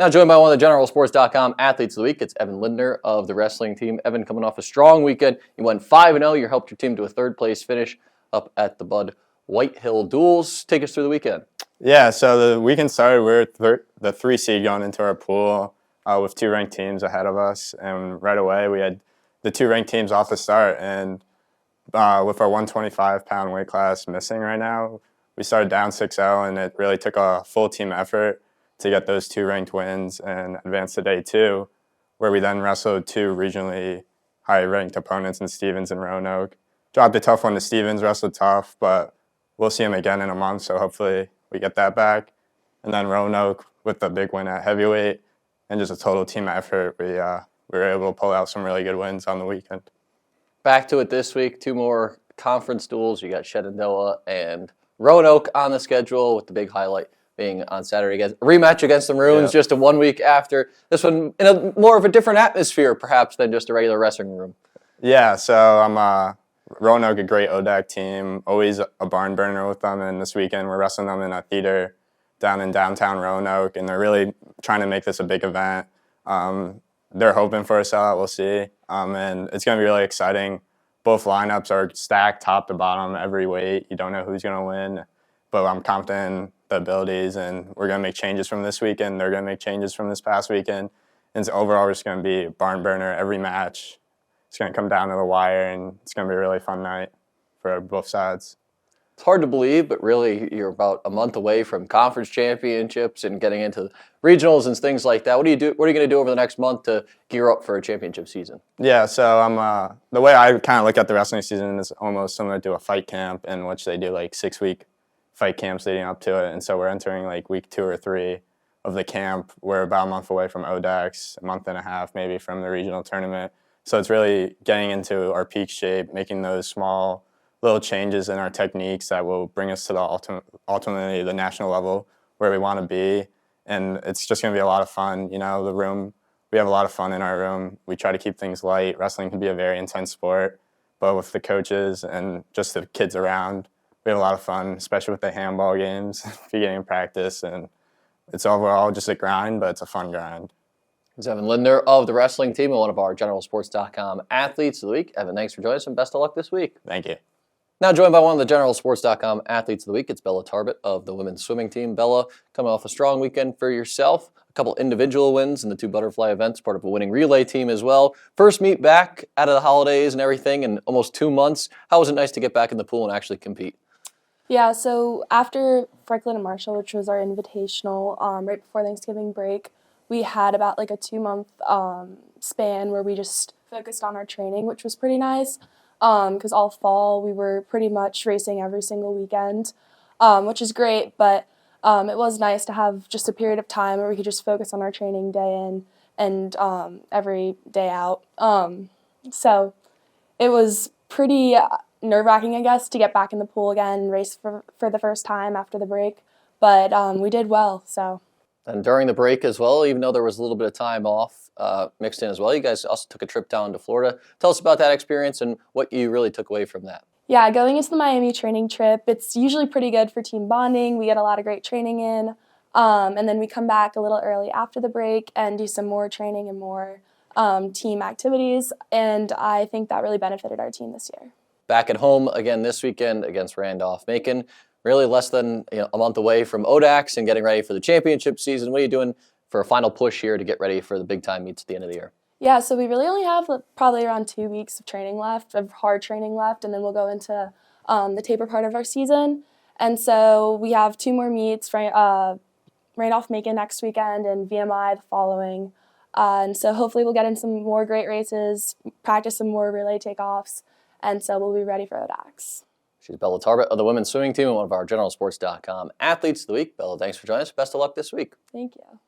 Now joined by one of the GeneralSports.com athletes of the week, it's Evan Lindner of the wrestling team. Evan, coming off a strong weekend, you went 5-0. You helped your team to a third-place finish up at the Budd Whitehill Duals. Take us through the weekend. Yeah, so the weekend started, we were the 3 seed going into our pool with 2 ranked teams ahead of us. And right away, we had the 2 ranked teams off the start. And with our 125-pound weight class missing right now, we started down 6-0, and it really took a full team effort to get those 2 ranked wins and advance to day 2, where we then wrestled 2 regionally high-ranked opponents in Stevens and Roanoke. Dropped a tough one to Stevens, wrestled tough, but we'll see him again in a month, so hopefully we get that back. And then Roanoke with the big win at heavyweight, and just a total team effort, we were able to pull out some really good wins on the weekend. Back to it this week, 2 more conference duels. You got Shenandoah and Roanoke on the schedule, with the big highlight being on Saturday. A rematch against the Maroons just 1 week after. This one in a more of a different atmosphere, perhaps, than just a regular wrestling room. Yeah, so I'm Roanoke, a great ODAC team, always a barn burner with them, and this weekend we're wrestling them in a theater down in downtown Roanoke, and they're really trying to make this a big event. They're hoping for a sellout, we'll see, and it's going to be really exciting. Both lineups are stacked top to bottom, every weight. You don't know who's going to win, but I'm confident in the abilities, and we're going to make changes from this weekend. They're going to make changes from this past weekend, and so overall it's going to be a barn burner every match. It's going to come down to the wire, and it's going to be a really fun night for both sides. It's hard to believe, but really you're about a month away from conference championships and getting into regionals and things like that. What are you going to do over the next month to gear up for a championship season? Yeah, so the way I kind of look at the wrestling season is almost similar to a fight camp, in which they do like 6-week fight camps leading up to it. And so we're entering like week 2 or 3 of the camp. We're about a month away from ODAX, a month and a half maybe from the regional tournament. So it's really getting into our peak shape, making those small little changes in our techniques that will bring us to the ultimately the national level where we want to be. And it's just going to be a lot of fun. You know, the room, we have a lot of fun in our room. We try to keep things light. Wrestling can be a very intense sport, but with the coaches and just the kids around, we have a lot of fun, especially with the handball games, beginning of practice. And it's overall just a grind, but it's a fun grind. It's Evan Lindner of the wrestling team and one of our GeneralSports.com athletes of the week. Evan, thanks for joining us, and best of luck this week. Thank you. Now joined by one of the GeneralSports.com athletes of the week, it's Bella Tarbet of the women's swimming team. Bella, coming off a strong weekend for yourself, a couple individual wins in the 2 butterfly events, part of a winning relay team as well. First meet back out of the holidays and everything in almost 2 months. How was it nice to get back in the pool and actually compete? Yeah, so after Franklin and Marshall, which was our invitational, right before Thanksgiving break, we had about like a 2-month span where we just focused on our training, which was pretty nice. Because all fall we were pretty much racing every single weekend, which is great, but it was nice to have just a period of time where we could just focus on our training day in and every day out. So it was pretty nerve-wracking, I guess, to get back in the pool again and race for the first time after the break, but we did well. So. And during the break as well, even though there was a little bit of time off mixed in as well, you guys also took a trip down to Florida. Tell us about that experience and what you really took away from that. Yeah, going into the Miami training trip, it's usually pretty good for team bonding. We get a lot of great training in, and then we come back a little early after the break and do some more training and more team activities, and I think that really benefited our team this year. Back at home again this weekend against Randolph-Macon. Really less than a month away from ODAX and getting ready for the championship season. What are you doing for a final push here to get ready for the big time meets at the end of the year? Yeah, so we really only have probably around 2 weeks of training left, of hard training left, and then we'll go into the taper part of our season. And so we have 2 more meets, Randolph-Macon next weekend and VMI the following. And so hopefully we'll get in some more great races, practice some more relay takeoffs, and so we'll be ready for ODAX. She's Bella Tarbet of the women's swimming team and one of our GeneralSports.com athletes of the week. Bella, thanks for joining us. Best of luck this week. Thank you.